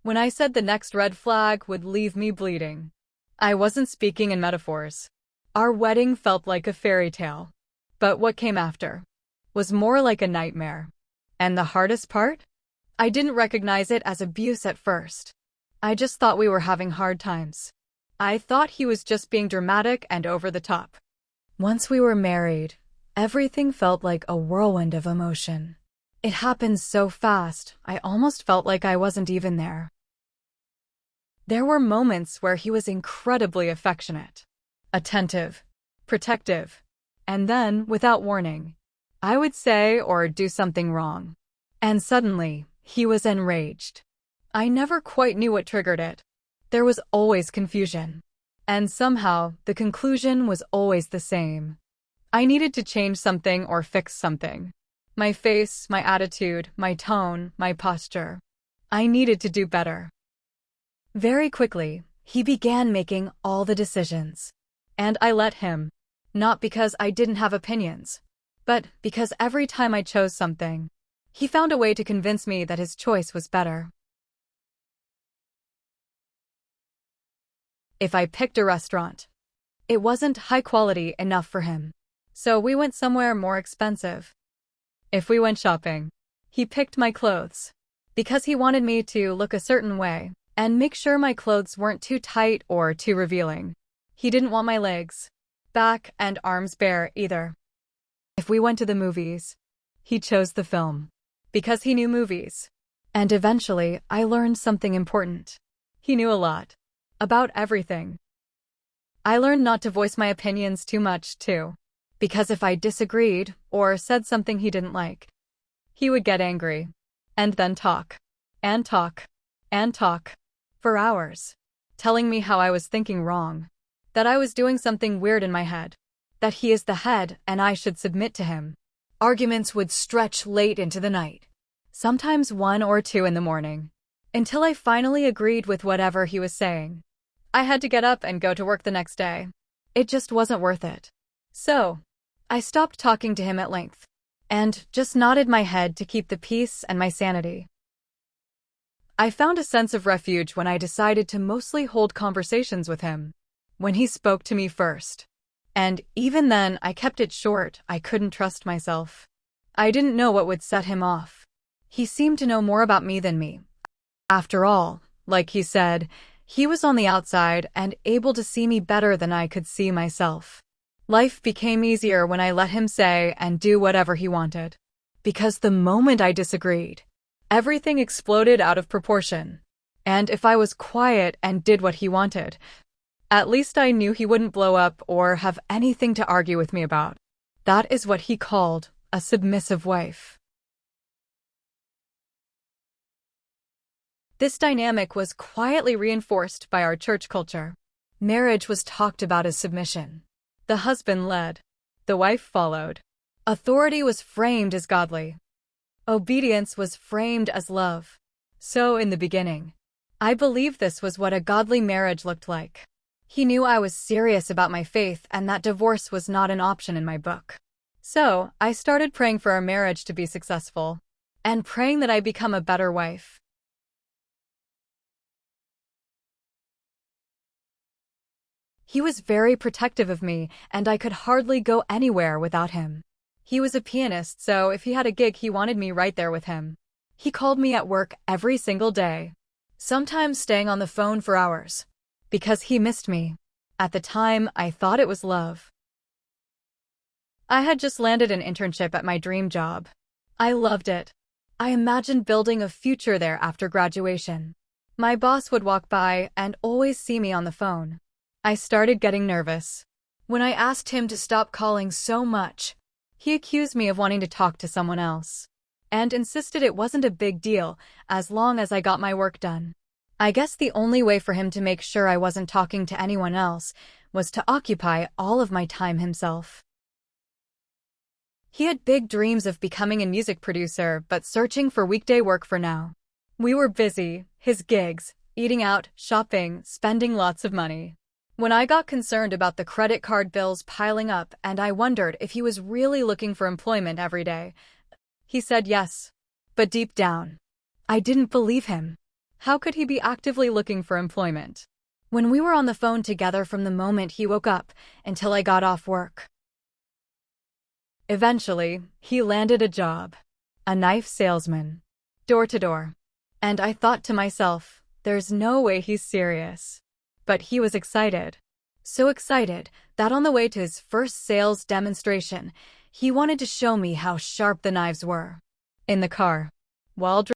when I said the next red flag would leave me bleeding. I wasn't speaking in metaphors. Our wedding felt like a fairy tale. But what came after was more like a nightmare. And the hardest part? I didn't recognize it as abuse at first. I just thought we were having hard times. I thought he was just being dramatic and over the top. Once we were married, everything felt like a whirlwind of emotion. It happened so fast, I almost felt like I wasn't even there. There were moments where he was incredibly affectionate, attentive, protective, and then, without warning, I would say or do something wrong. And suddenly, he was enraged. I never quite knew what triggered it. There was always confusion. And somehow, the conclusion was always the same. I needed to change something or fix something. My face, my attitude, my tone, my posture. I needed to do better. Very quickly, he began making all the decisions. And I let him. Not because I didn't have opinions, but because every time I chose something, he found a way to convince me that his choice was better. If I picked a restaurant, it wasn't high quality enough for him, so we went somewhere more expensive. If we went shopping, he picked my clothes, because he wanted me to look a certain way and make sure my clothes weren't too tight or too revealing. He didn't want my legs, back, and arms bare either. If we went to the movies, he chose the film, because he knew movies. And eventually, I learned something important. He knew a lot. About everything. I learned not to voice my opinions too much, too. Because if I disagreed, or said something he didn't like, he would get angry. And then talk. And talk. And talk. For hours. Telling me how I was thinking wrong. That I was doing something weird in my head. That he is the head and I should submit to him. Arguments would stretch late into the night. Sometimes 1 or 2 in the morning. Until I finally agreed with whatever he was saying. I had to get up and go to work the next day. It just wasn't worth it. So, I stopped talking to him at length. And just nodded my head to keep the peace and my sanity. I found a sense of refuge when I decided to mostly hold conversations with him. When he spoke to me first. And even then, I kept it short. I couldn't trust myself. I didn't know what would set him off. He seemed to know more about me than me. After all, like he said, he was on the outside and able to see me better than I could see myself. Life became easier when I let him say and do whatever he wanted. Because the moment I disagreed, everything exploded out of proportion. And if I was quiet and did what he wanted, at least I knew he wouldn't blow up or have anything to argue with me about. That is what he called a submissive wife. This dynamic was quietly reinforced by our church culture. Marriage was talked about as submission. The husband led. The wife followed. Authority was framed as godly. Obedience was framed as love. So in the beginning, I believed this was what a godly marriage looked like. He knew I was serious about my faith and that divorce was not an option in my book. So, I started praying for our marriage to be successful, and praying that I become a better wife. He was very protective of me, and I could hardly go anywhere without him. He was a pianist, so if he had a gig, he wanted me right there with him. He called me at work every single day, sometimes staying on the phone for hours, because he missed me. At the time, I thought it was love. I had just landed an internship at my dream job. I loved it. I imagined building a future there after graduation. My boss would walk by and always see me on the phone. I started getting nervous. When I asked him to stop calling so much, he accused me of wanting to talk to someone else, and insisted it wasn't a big deal as long as I got my work done. I guess the only way for him to make sure I wasn't talking to anyone else was to occupy all of my time himself. He had big dreams of becoming a music producer, but searching for weekday work for now. We were busy, his gigs, eating out, shopping, spending lots of money. When I got concerned about the credit card bills piling up and I wondered if he was really looking for employment every day, he said yes. But deep down, I didn't believe him. How could he be actively looking for employment when we were on the phone together from the moment he woke up until I got off work? Eventually, he landed a job. A knife salesman. Door to door. And I thought to myself, there's no way he's serious. But he was excited. So excited that on the way to his first sales demonstration, he wanted to show me how sharp the knives were. In the car, while